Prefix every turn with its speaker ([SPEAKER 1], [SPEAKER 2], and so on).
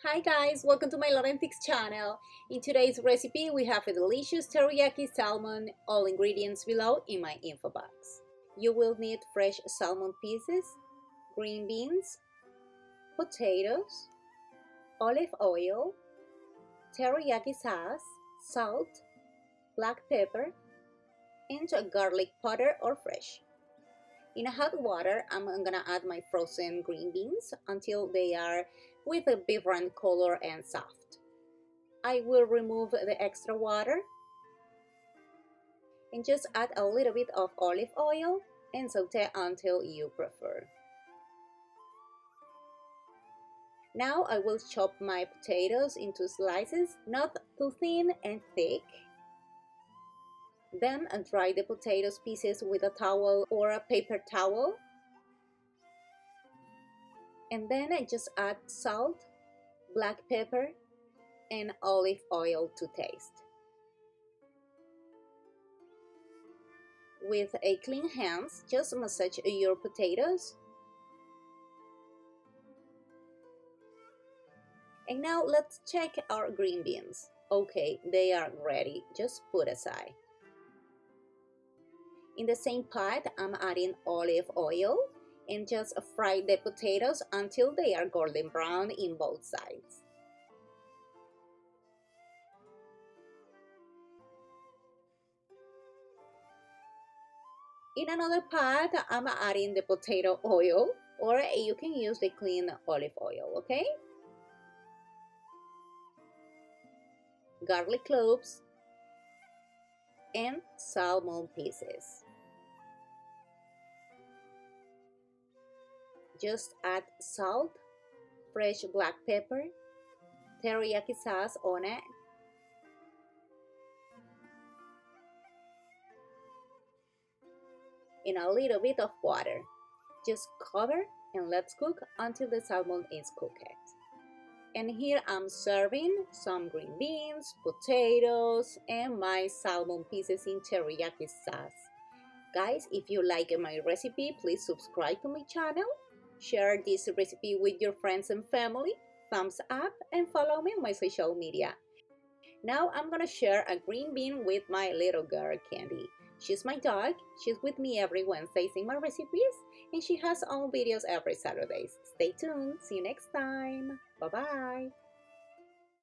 [SPEAKER 1] Hi guys, welcome to my Lorentix channel. In today's recipe we have a delicious teriyaki salmon, all ingredients below in my info box. You will need fresh salmon pieces, green beans, potatoes, olive oil, teriyaki sauce, salt, black pepper, and garlic powder or fresh. In hot water, I'm gonna add my frozen green beans until they are with a vibrant color and soft. I will remove the extra water and just add a little bit of olive oil and saute until you prefer. Now I will chop my potatoes into slices, not too thin and thick. Then dry the potatoes pieces with a towel or a paper towel. And then I just add salt, black pepper, and olive oil to taste. With a clean hands, just massage your potatoes. And now let's check our green beans. Okay, they are ready, just put aside. In the same pot, I'm adding olive oil and just fry the potatoes until they are golden brown in both sides. In another pot, I'm adding the potato oil, or you can use the clean olive oil, okay? Garlic cloves and salmon pieces. Just add salt, fresh black pepper, teriyaki sauce on it, and a little bit of water. Just cover and let's cook until the salmon is cooked. And here I'm serving some green beans, potatoes, and my salmon pieces in teriyaki sauce. Guys, if you like my recipe, please subscribe to my channel, share this recipe with your friends and family, thumbs up, and follow me on my social media. Now I'm gonna share a green bean with my little girl Candy. She's my dog. She's with me every Wednesday in my recipes, and she has own videos every Saturdays. Stay tuned. See you next time. Bye bye.